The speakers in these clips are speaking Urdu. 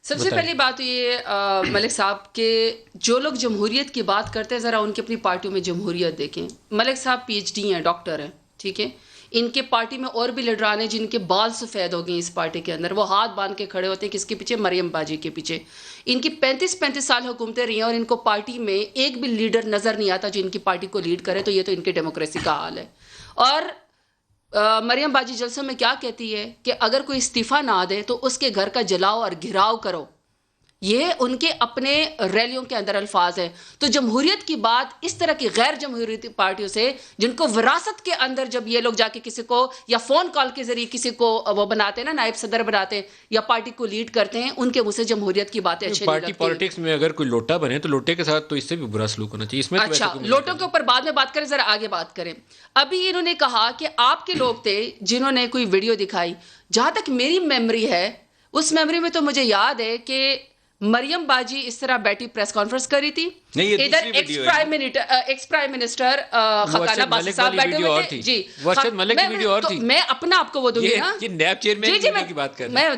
سب سے پہلی بات تو یہ ملک صاحب کے جو لوگ جمہوریت کی بات کرتے ہیں ذرا ان کی اپنی پارٹیوں میں جمہوریت دیکھیں. ملک صاحب پی ایچ ڈی ہیں، ڈاکٹر ہیں، ٹھیک ہے. ان کے پارٹی میں اور بھی لیڈران ہیں جن کے بال سفید ہو گئے اس پارٹی کے اندر. وہ ہاتھ باندھ کے کھڑے ہوتے ہیں کس کے پیچھے؟ مریم باجی کے پیچھے. ان کی 35 سال حکومتیں رہی ہیں اور ان کو پارٹی میں ایک بھی لیڈر نظر نہیں آتا جو ان کی پارٹی کو لیڈ کرے. تو یہ تو ان کی ڈیموکریسی کا حال ہے. اور مریم باجی جلسوں میں کیا کہتی ہے کہ اگر کوئی استعفیٰ نہ دے تو اس کے گھر کا جلاؤ اور گھراؤ کرو. یہ ان کے اپنے ریلیوں کے اندر الفاظ ہیں. تو جمہوریت کی بات اس طرح کی غیر جمہوریتی پارٹیوں سے جن کو وراثت کے اندر جب یہ لوگ جا کے کسی کو یا فون کال کے ذریعے کسی کو وہ بناتے ہیں نا، نائب صدر بناتے ہیں یا پارٹی کو لیڈ کرتے ہیں، ان کے منہ سے جمہوریت کی باتیں اچھی نہیں لگتی. پارٹی پالیٹکس میں اگر کوئی لوٹا بنے تو لوٹے کے ساتھ تو اس سے بھی برا سلوک ہونا چاہیے. اس میں اچھا، لوٹوں کے اوپر بعد میں بات کریں، ذرا آگے بات کریں. ابھی انہوں نے کہا کہ آپ کے لوگ تھے جنہوں نے کوئی ویڈیو دکھائی. جہاں تک میری میموری ہے، اس میموری میں تو مجھے یاد ہے کہ مریم باجی اس طرح بیٹھی پریس کانفرنس کری تھی. ادھر ایکس پرائم منسٹر خاقانہ باسط صاحب بیٹھے ہوئے تھے. جی، میں اپنا آپ کو وہ دوں گی نا، میں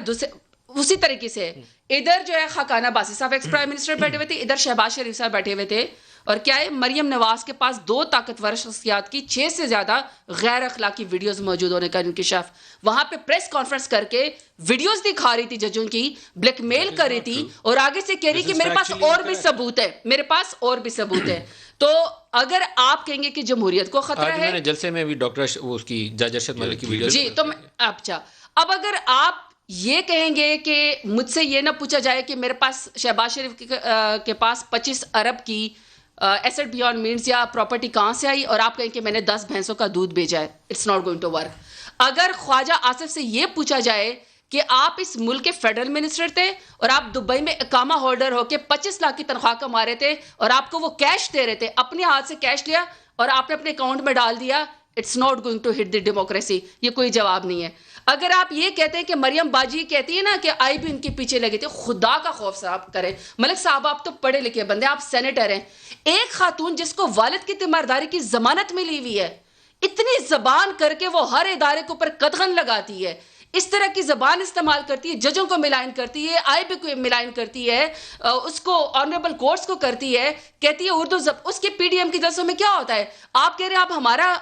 اسی طریقے سے ادھر جو ہے خاقانہ باسط صاحب ایکس پرائم منسٹر بیٹھے ہوئے تھے، ادھر شہباز شریف صاحب بیٹھے ہوئے تھے. اور کیا ہے، مریم نواز کے پاس 2 طاقتور شخصیات کی 6 سے زیادہ غیر اخلاقی ویڈیوز موجود ہونے کا انکشاف. وہاں پہ پریس کانفرنس کر کے ویڈیوز دکھا رہی تھی ججوں کی، بلیک میل کر رہی تھی اور آگے سے کہہ رہی کہ میرے پاس اور بھی ثبوت ہے، میرے پاس اور بھی ثبوت ہے. تو اگر آپ کہیں گے کہ جمہوریت کو خطرہ ہے، میں نے جلسے میں بھی ڈاکٹر اس کی جج ارشد ملک کی ویڈیو جی، تو اچھا، اب اگر آپ یہ کہیں گے کہ مجھ سے یہ نہ پوچھا جائے کہ میرے پاس شہباز شریف کے پاس 25 ارب کی ایسٹ بیونڈ مینس یا پراپرٹی کہاں سے آئی، اور آپ کہیں کہ میں نے 10 بھینسوں کا دودھ بھیجا ہے، it's not going to work. اگر خواجہ آصف سے یہ پوچھا جائے کہ آپ اس ملک کے فیڈرل منسٹر تھے اور آپ دبئی میں اقامہ ہولڈر ہو کے 25 لاکھ کی تنخواہ کما رہے تھے اور آپ کو وہ کیش دے رہے تھے، اپنے ہاتھ سے کیش لیا اور آپ نے اپنے اکاؤنٹ میں ڈال دیا، it's not going to hit the democracy. یہ کوئی جواب نہیں ہے. اگر آپ یہ کہتے ہیں کہ مریم باجی کہتی ہے نا کہ آئی بھی ان کے پیچھے لگے تھے، خدا کا خوف صاحب کریں. ملک صاحب آپ تو پڑھے لکھے بندے، آپ سینیٹر ہیں. ایک خاتون جس کو والد کی تیمارداری کی ضمانت ملی ہوئی ہے، اتنی زبان کر کے وہ ہر ادارے کے اوپر قدغن لگاتی ہے، اس طرح کی زبان استعمال کرتی ہے، ججوں کو ملائن کرتی ہے، آئی بی کو ملائن کرتی ہے، اس کو آنریبل کورٹس کو کرتی ہے، کہتی ہے اردو اس کے پی ڈی ایم کی جلسوں میں کیا ہوتا ہے؟ آپ کہہ رہے ہیں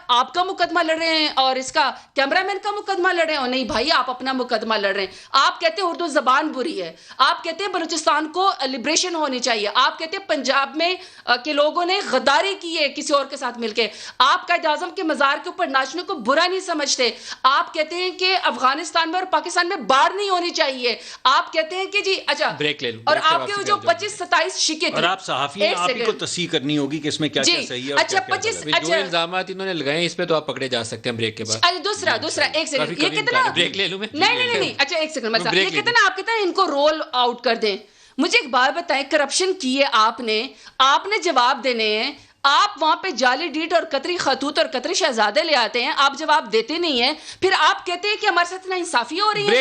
آپ کا مقدمہ لڑ رہے ہیں اور اس کا کیمرہ مین کا مقدمہ لڑ رہے ہیں. نہیں بھائی، آپ اپنا مقدمہ لڑ رہے ہیں. آپ کہتے ہیں اردو زبان بری ہے، آپ کہتے ہیں بلوچستان کو لبریشن ہونی چاہیے، آپ کہتے ہیں پنجاب میں کے لوگوں نے غداری کی ہے کسی اور کے ساتھ مل کے، آپ قائد اعظم کے مزار کے اوپر ناچنے کو برا نہیں سمجھتے، آپ کہتے ہیں کہ افغانستان میں اور پاکستان میں باڑ نہیں ہونی چاہیے، آپ کہتے ہیں کہ جی اچھا بریک لے لوں، اور آپ کے جو 25-27 شکے تھے، اور آپ صحافی ہیں، آپ ہی کو تصحیح کرنی ہوگی کہ اس میں کیا کیا صحیح ہے. اچھا 25 جو الزامات انہوں نے لگائے اس پہ تو آپ پکڑے جا سکتے ہیں بریک کے بعد. دوسرا ایک سیکنڈ، یہ کتنا بریک لے لوں میں؟ نہیں، اچھا ایک سیکنڈ، یہ کتنا آپ کہتے ہیں ان کو رول آؤٹ کر دیں. مجھے ایک بات بتائیں، کرپشن کی ہے آپ نے جواب دینے ہیں. آپ وہاں پہ جعلی ڈیٹ اور قطری خطوط اور قطری شہزادے لے آتے ہیں، آپ جواب دیتے نہیں ہیں، پھر آپ کہتے ہیں کہ ہمارے ساتھ ناانصافی ہو رہی ہے.